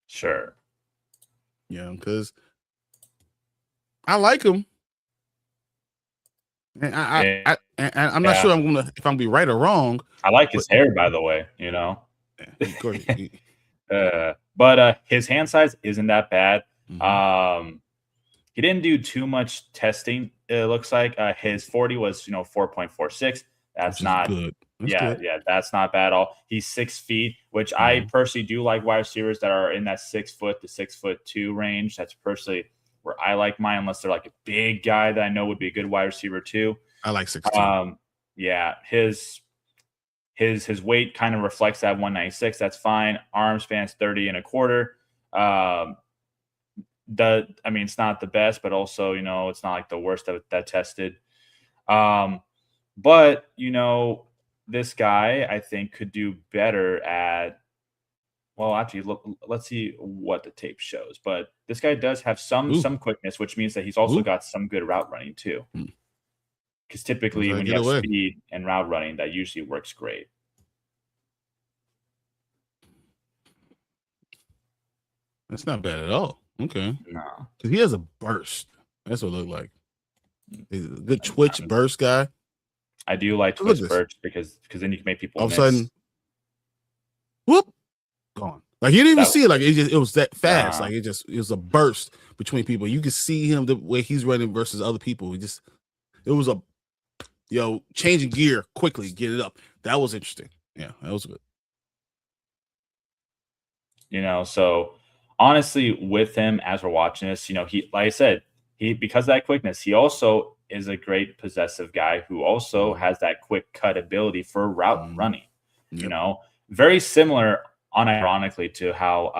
Sure. Because I like him, and I'm not sure if I'm gonna be right or wrong. I like his hair, by the way. Of course. But his hand size isn't that bad. He didn't do too much testing. It looks like his 40 was 4.46. That's not good. Yeah, that's not bad at all. He's 6 feet, which I personally do like wide receivers that are in that 6 foot to 6'2" range. That's personally where I like mine, unless they're like a big guy that I know would be a good wide receiver too. I like 6'2". Yeah, his weight kind of reflects that 196. That's fine. Arm span's 30 1/4. It's not the best, but also, it's not like the worst that tested. But this guy, I think, could do better at, well, actually, let's see what the tape shows. But this guy does have some quickness, which means that he's also got some good route running too. Because typically when you have speed and route running, that usually works great. That's not bad at all. Okay. No. Because he has a burst. That's what it looked like. He's a good twitch burst guy. I do like twitch burst because then you can make people all of a sudden, whoop, gone. Like you didn't even see it. Like it was that fast. Like it was a burst between people. You could see him the way he's running versus other people. It was a changing gear quickly, get it up. That was interesting. Yeah, that was good. So honestly, with him as we're watching this, he, like I said, because of that quickness, he also is a great possessive guy who also has that quick cut ability for route running. You Yep. know, very similar, unironically, to how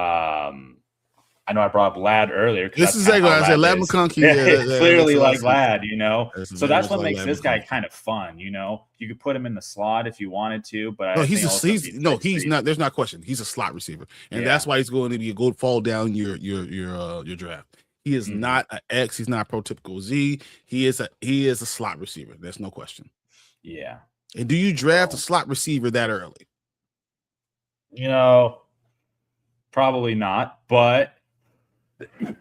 I know I brought up Lad earlier because This that's is kind of exactly how what I said. Lad Lad is. McConkey, Yeah, that it's makes clearly a lot of like sense. Lad, you know. That's So very that's much what like makes Lad this guy McConkey. kind of fun, you know. You could put him in the slot if you wanted to, but No, I think also he's no, he's 6'3". not. There's not question. He's a slot receiver, and Yeah. that's why he's going to be a go fall down your draft. He is not an X. He's not a prototypical Z. He is a slot receiver. There's no question. Yeah. And do you draft a slot receiver that early? You know, probably not, but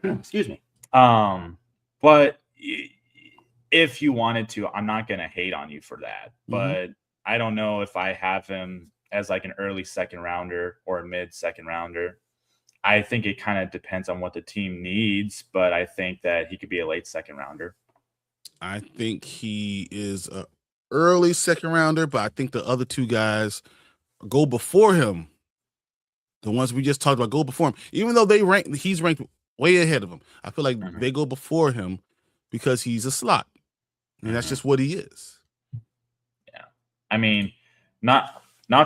excuse me. But if you wanted to, I'm not going to hate on you for that. But I don't know if I have him as like an early second rounder or a mid second rounder. I think it kind of depends on what the team needs, but I think that he could be a late second rounder. I think he is a early second rounder, but I think the other two guys go before him. The ones we just talked about go before him, even though he's ranked way ahead of him. I feel like they go before him because he's a slot, and that's just what he is. Yeah, I mean, not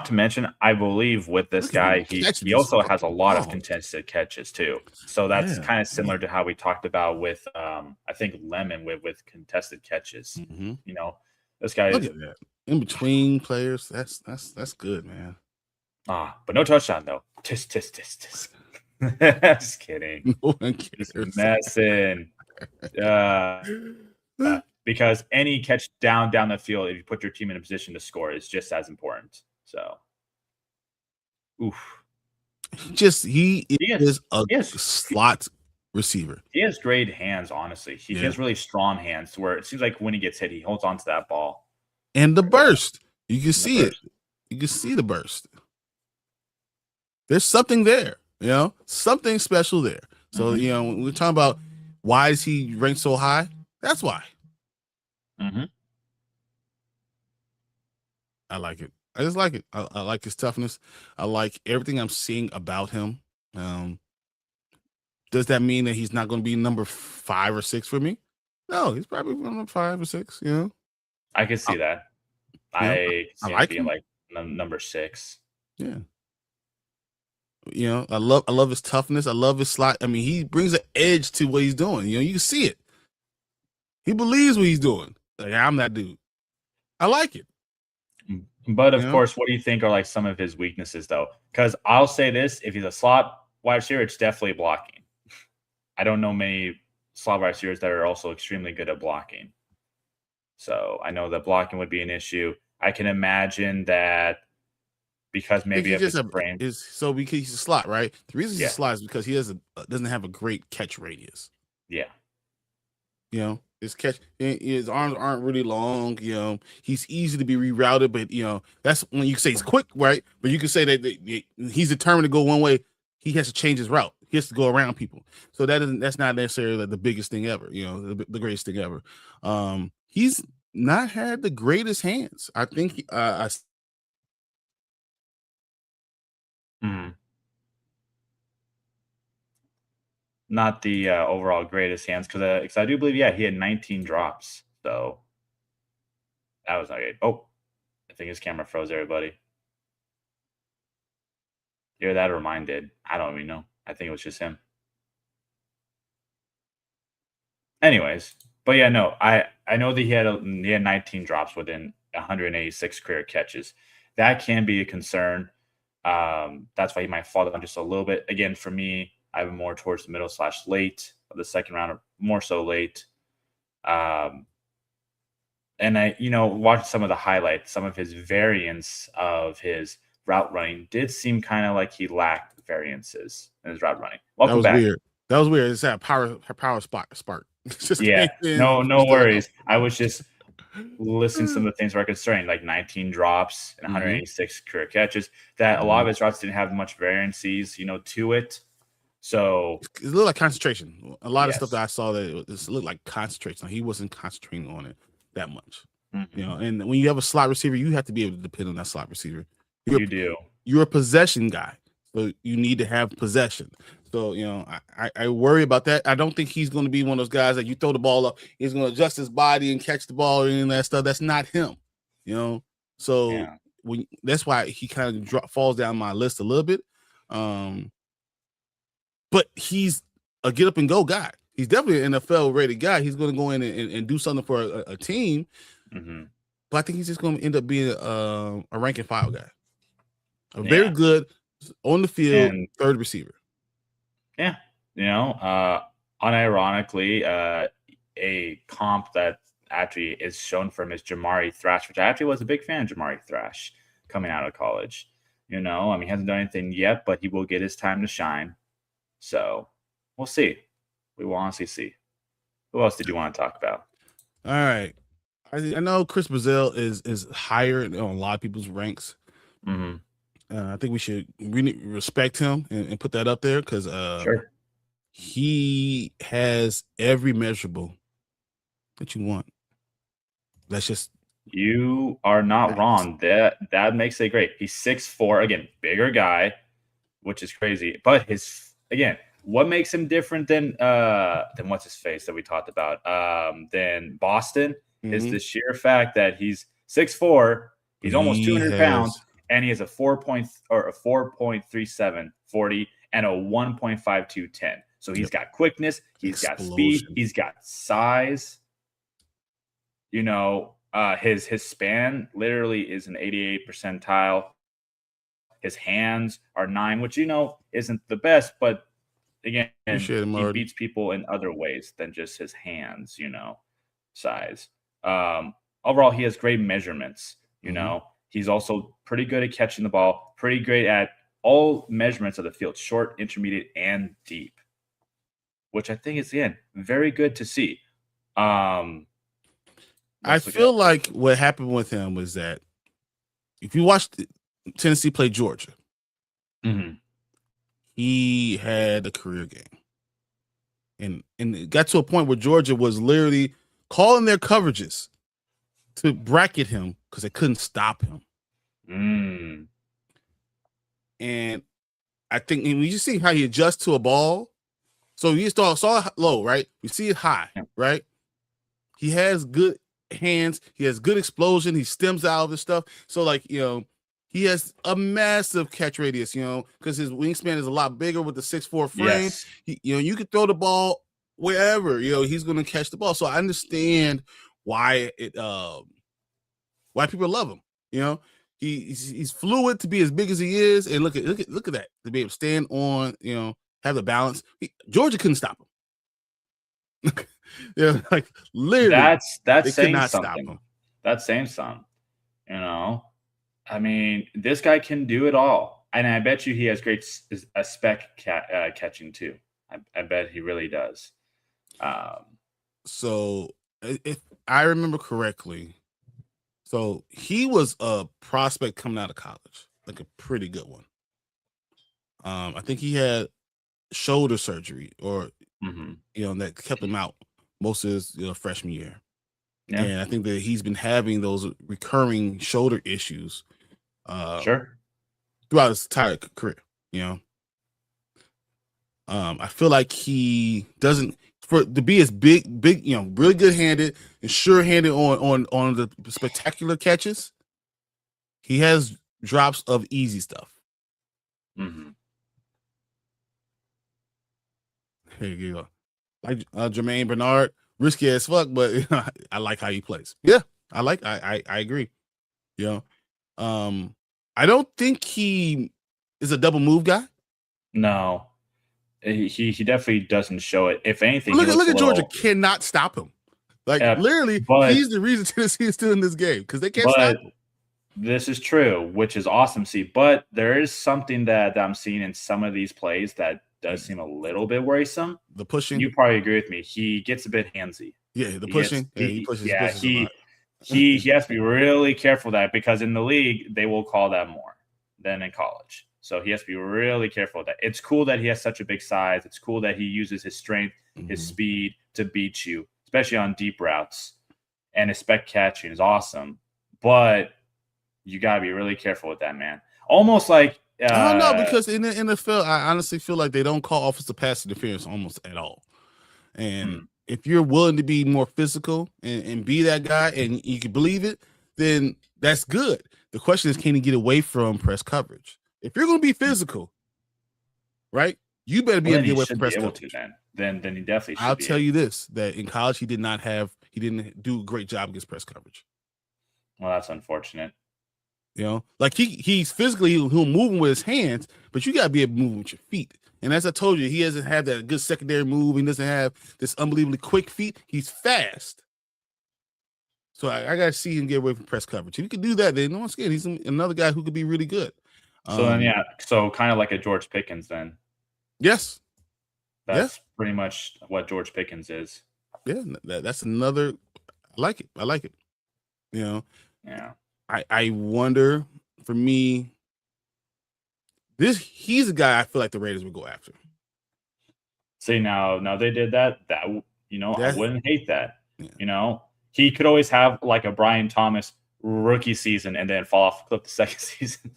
to mention, I believe with this guy, he also has a lot of contested catches too. So that's kind of similar to how we talked about with I think Lemon with contested catches. You know, this guy look at that in between players. That's good, man. But no touchdown though. Tisk. Just kidding. No one cares. Just messing. Because any catch down the field, if you put your team in a position to score, is just as important. So, oof. He is a slot receiver. He has great hands, honestly. He has really strong hands to where it seems like when he gets hit, he holds on to that ball. And the burst. You can see it. You can see the burst. There's something there, you know, something special there. So, you know, when we're talking about why is he ranked so high, that's why. I like it. I just like it. I like his toughness. I like everything I'm seeing about him. Does that mean that he's not going to be number 5 or 6 for me? No, he's probably number 5 or 6. You know, I can see that. I see like him being him. like number 6. Yeah. You know, I love his toughness. I love his slot. I mean, he brings an edge to what he's doing. You know, you can see it. He believes what he's doing. Like, I'm that dude. I like it. But of course, what do you think are like some of his weaknesses, though? Because I'll say this: if he's a slot wide receiver, it's definitely blocking. I don't know many slot wide receivers that are also extremely good at blocking. So I know that blocking would be an issue. I can imagine that because maybe of his frame because he's a slot, right? The reason he's a slot is because he doesn't have a great catch radius. Yeah. You know, his arms aren't really long. You know, he's easy to be rerouted, but you know, that's when you say he's quick, right? But you can say that he's determined to go one way. He has to change his route. He has to go around people. So that's not necessarily the biggest thing ever. You know, the greatest thing ever. He's not had the greatest hands. I think not the overall greatest hands because I do believe he had 19 drops. So that was not good. Oh, I think his camera froze everybody. Yeah, that or mine did. I don't even know. I think it was just him. Anyways, but yeah, no, I know that he had 19 drops within 186 career catches. That can be a concern. That's why he might fall down just a little bit. Again, for me, I have him more towards the middle / late of the second round, or more so late. And I, watching some of the highlights, some of his variants of his route running did seem kind of like he lacked variances in his route running. Welcome back. Weird. That was weird. It's that power spark. No worries. I was just listening to some of the things where I could start like 19 drops and 186 career catches. That a lot of his routes didn't have much variances, to it. So it looked like concentration. A lot of stuff that I saw that it looked like concentration. He wasn't concentrating on it that much. And when you have a slot receiver, you have to be able to depend on that slot receiver. You do. You're a possession guy. So you need to have possession. So, I worry about that. I don't think he's going to be one of those guys that you throw the ball up, he's going to adjust his body and catch the ball or any of that stuff. That's not him, you know. So Yeah. that's why he kind of falls down my list a little bit. But he's a get up and go guy. He's definitely an NFL rated guy. He's going to go in and do something for a team. Mm-hmm. But I think he's just going to end up being a rank and file guy. A very Yeah. good on the field And third receiver. yeah, unironically, a comp that actually is shown from is Jamari Thrash, which I actually was a big fan of Jamari Thrash coming out of college. He hasn't done anything yet, but he will get his time to shine. So we'll see. We will honestly see. Who else did you want to talk about? All right. I know Chris Brazil is higher on a lot of people's ranks. Mm-hmm. I think we should really respect him and put that up there because Sure. he has every measurable that you want. That's just You are not facts. wrong. That makes it great. He's 6'4", again, bigger guy, which is crazy. But what makes him different than what's his face that we talked about? Than Boston is the sheer fact that he's 6'4", he's almost 200 pounds, and he has a 4.37 40 and a 1.52 10. So he's got quickness, he's got speed, he's got size. His span literally is an 88th percentile. His hands are 9, which isn't the best, but again, he beats people in other ways than just his hands, size. Overall, he has great measurements. He's also pretty good at catching the ball, pretty great at all measurements of the field, short, intermediate, and deep, which I think is, again, very good to see. I feel like what happened with him was that if you watched Tennessee play Georgia, he had a career game. And it got to a point where Georgia was literally calling their coverages to bracket him because they couldn't stop him. And I think when you see how he adjusts to a ball, so you saw low, right? You see it high, right? He has good hands. He has good explosion. He stems out of the stuff. So, he has a massive catch radius, because his wingspan is a lot bigger with the 6'4" frame. Yes. You can throw the ball wherever, he's going to catch the ball. So I understand why why people love him. He's fluid to be as big as he is, and look at that, to be able to stand on, have the balance. Georgia couldn't stop him. Literally, that's saying something. That's saying something. This guy can do it all, and I bet you he has great spec catching too. I bet he really does. So if I remember correctly, so he was a prospect coming out of college, like a pretty good one. I think he had shoulder surgery, or that kept him out most of his freshman year. Yeah. And I think that he's been having those recurring shoulder issues throughout his entire career. I feel like he doesn't, to be as big, really good handed and sure handed on the spectacular catches. He has drops of easy stuff. Here you go. Like Jermaine Bernard, risky as fuck, but I like how he plays. Yeah, I agree. I don't think he is a double move guy. No, he definitely doesn't show it. If anything, look at Georgia cannot stop him. Literally, he's the reason Tennessee is still in this game, because they can't stop him. This is true, which is awesome to see. But there is something that I'm seeing in some of these plays that does seem a little bit worrisome. The pushing. You probably agree with me. He gets a bit handsy. Yeah, the pushing. He pushes. Yeah, he has to be really careful of that, because in the league they will call that more than in college. So he has to be really careful of that. It's cool that he has such a big size. It's cool that he uses his strength, his speed to beat you, especially on deep routes. And his spec catching is awesome. But you got to be really careful with that, man. Almost like I don't know, because in the NFL, I honestly feel like they don't call offensive pass interference almost at all. And if you're willing to be more physical and be that guy, and you can believe it, then that's good. The question is, can he get away from press coverage? If you're going to be physical, right, you better be well, able then to get he away should from be press able coverage. to. Then he definitely should. I'll tell you this: that in college, he didn't do a great job against press coverage. Well, that's unfortunate. You know, like he's physically he'll move with his hands, but you gotta be able to move with your feet. And as I told you, he doesn't have that good secondary move. He doesn't have this unbelievably quick feet. He's fast. So I got to see him get away from press coverage. If he can do that, then once again, he's another guy who could be really good. So kind of like a George Pickens then. Yes. That's pretty much what George Pickens is. Yeah, that's another. I like it. I like it. You know. Yeah. I wonder, for me, he's a guy I feel like the Raiders would go after. See, now they did that. I wouldn't hate that. Yeah. He could always have like a Brian Thomas rookie season and then fall off the cliff the second season.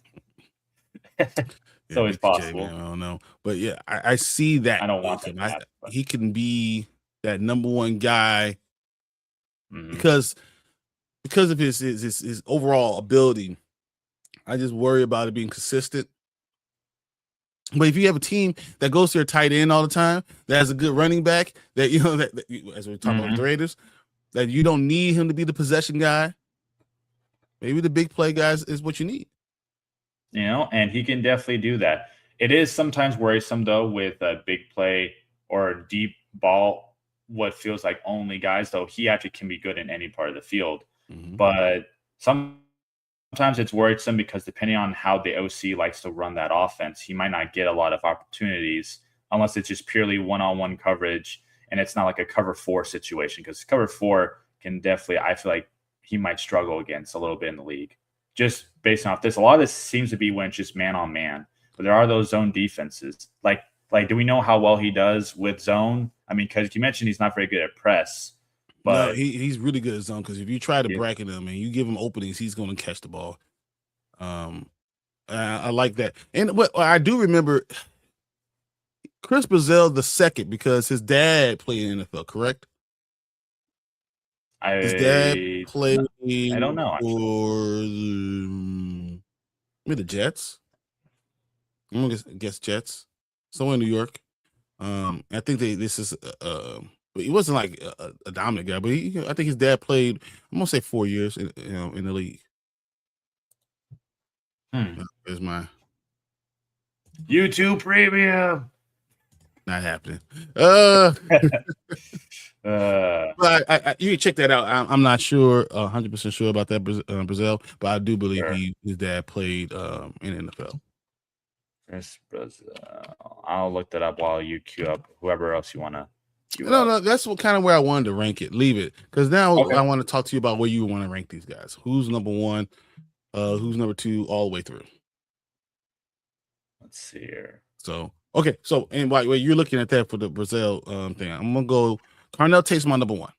It's always possible. Man, I don't know, but yeah, I see that. I don't want that. He can be that number one guy because of his overall ability. I just worry about it being consistent. But if you have a team that goes to their tight end all the time, that has a good running back, that as we're talking about the Raiders, that you don't need him to be the possession guy. Maybe the big play guys is what you need. And he can definitely do that. It is sometimes worrisome though with a big play or deep ball, what feels like only guys, though he actually can be good in any part of the field. But sometimes it's worrisome because depending on how the OC likes to run that offense, he might not get a lot of opportunities unless it's just purely one-on-one coverage and it's not like a cover 4 situation, because cover 4 can definitely, I feel like he might struggle against a little bit in the league. Just based off this, a lot of this seems to be when it's just man on man, but there are those zone defenses. Like, do we know how well he does with zone? I mean, because you mentioned he's not very good at press, but no, he's really good at zone. Because if you try to bracket him and you give him openings, he's going to catch the ball. I like that, and what I do remember, Chris Brazil II, because his dad played in the NFL, correct? His dad played. I don't know. For the Jets. I'm gonna guess Jets. Somewhere in New York. I think this is he wasn't like a dominant guy, but I think his dad played. I'm gonna say 4 years in the league. There's my YouTube premium. Not happening. But you can check that out. I'm not sure, 100% sure about that, Brazil, but I do believe his dad played in the NFL. I'll look that up while you queue up whoever else you want to. No, that's kind of where I wanted to rank it. Leave it, because now I want to talk to you about where you want to rank these guys. Who's number 1? Who's number 2 all the way through? Let's see here. So okay, and while you're looking at that for the Brazil thing, I'm gonna go. Carnell Tate's my number 1.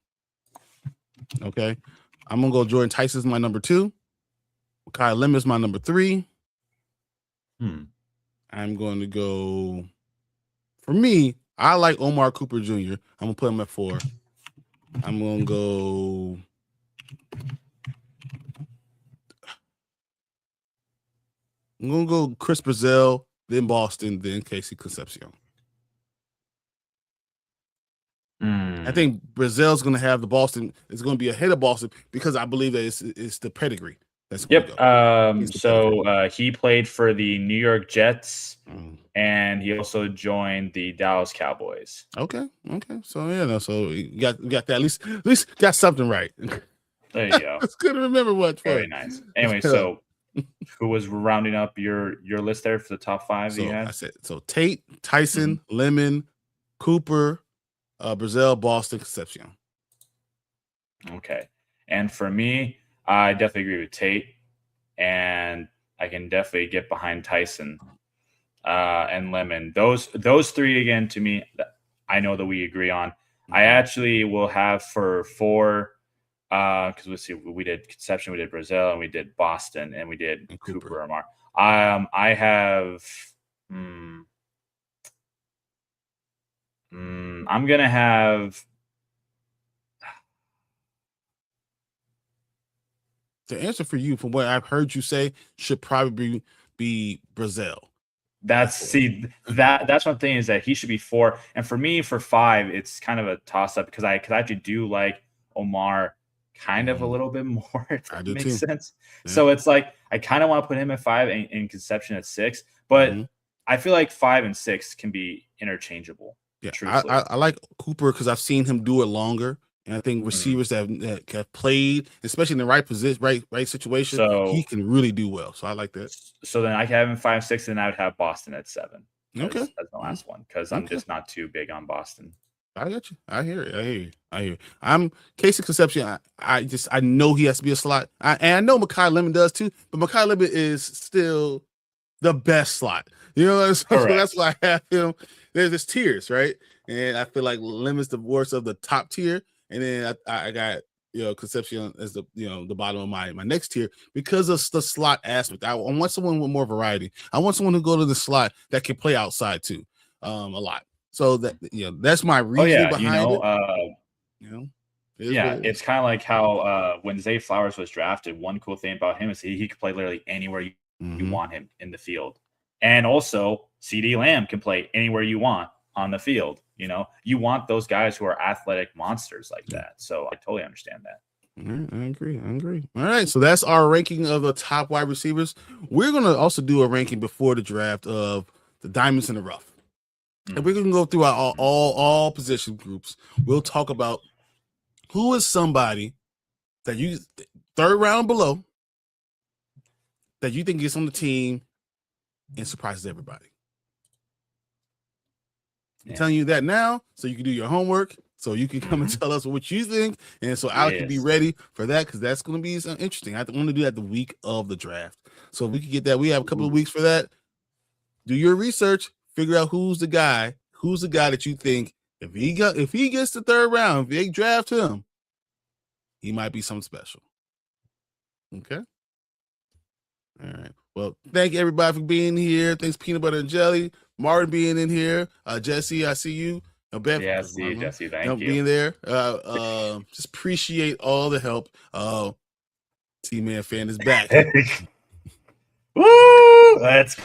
Okay, I'm gonna go. Jordan Tyson's my number 2. Kyle Lim is my number 3. I'm going to go. For me, I like Omar Cooper Jr. I'm gonna put him at 4. I'm gonna go. I'm gonna go Chris Brazil, then Boston, then Casey Concepcion. I think Brazil's going to have the Boston. It's going to be ahead of Boston because I believe that it's the pedigree. That's so he played for the New York Jets, and he also joined the Dallas Cowboys. Okay. So so you got that at least got something right. There you go. It's good to remember what. Very nice. Anyway, so who was rounding up your list there for the top 5? So you had? I said Tate, Tyson, Lemon, Cooper, Brazil, Boston, Concepcion. Okay. And for me, I definitely agree with Tate, and I can definitely get behind Tyson and Lemon. Those 3 again, to me, I know that we agree on. I actually will have for 4 because let's see, we did Concepcion, we did Brazil, and we did Boston, and we did Cooper Amar. I have. I'm gonna have. The answer for you, from what I've heard you say, should probably be Brazil. That's one thing, is that he should be 4, and for me, for 5, it's kind of a toss up because I actually do like Omar kind of a little bit more. If that makes sense. Yeah. So it's like I kind of want to put him at 5 and Conception at 6, but I feel like 5 and 6 can be interchangeable. Yeah, I like Cooper because I've seen him do it longer. And I think receivers that have played, especially in the right position, right situation, so he can really do well. So I like that. So then I can have him 5, 6, and I would have Boston at 7. Okay, as the last one, because I'm just not too big on Boston. I got you. I hear it. I'm Casey Conception. I know he has to be a slot. And I know Mekhi Lemon does too, but Mekhi Lemon is still the best slot. You know, so that's why I have him. There's tiers, right? And I feel like Lemon's the worst of the top tier. And then I got, Concepcion as the bottom of my next tier because of the slot aspect. I want someone with more variety. I want someone who go to the slot that can play outside too, a lot. So that that's my reason behind it. It's kind of like how when Zay Flowers was drafted, one cool thing about him is he could play literally anywhere you want him in the field, and also CeeDee Lamb can play anywhere you want on the field. You want those guys who are athletic monsters like that. So I totally understand that. I agree. All right. So that's our ranking of the top wide receivers. We're going to also do a ranking before the draft of the diamonds in the rough. And we're going to go through all position groups. We'll talk about who is somebody that you third round below that you think gets on the team and surprises everybody. I'm telling you that now so you can do your homework, so you can come and tell us what you think. And so Alec can be ready for that because that's going to be something interesting. I want to do that the week of the draft. So if we can get that, we have a couple of weeks for that. Do your research, figure out who's the guy that you think if he gets the third round, if they draft him, he might be something special. Okay. All right. Well, thank everybody for being here. Thanks, Peanut Butter and Jelly. Martin being in here. Jesse, I see you. I see you, Jesse. Thank you. Being there. Just appreciate all the help. T-Man fan is back. Woo! Let's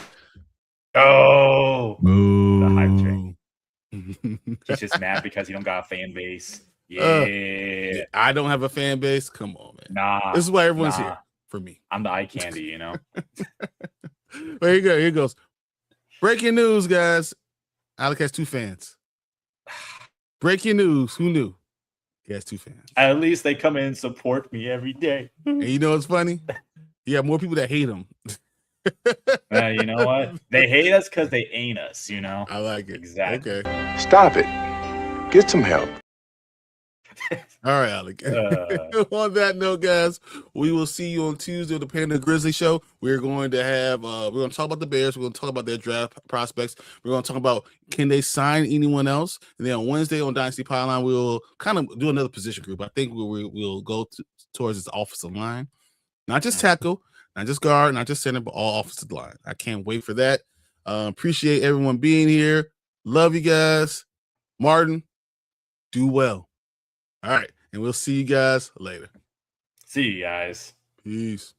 go. The hype train. He's just mad because he don't got a fan base. Yeah. I don't have a fan base. Come on, man. Nah. This is why everyone's here for me. I'm the eye candy, Well, here you go. Here goes. Breaking news, guys. Alec has 2 fans. Breaking news. Who knew? He has 2 fans. At least they come in and support me every day. And you know what's funny? You have more people that hate him. You know what? They hate us because they ain't us, I like it. Exactly. Okay. Stop it. Get some help. All right, Alec. On that note, guys, we will see you on Tuesday with the Panda Grizzly Show. We're going to have we're going to talk about the Bears. We're going to talk about their draft prospects. We're going to talk about can they sign anyone else. And then on Wednesday on Dynasty Pylon, we'll kind of do another position group. I think we'll go towards this offensive line, not just tackle, not just guard, not just center, but all offensive line. I can't wait for that. Appreciate everyone being here. Love you guys. Martin, do well. All right. And we'll see you guys later. See you guys. Peace.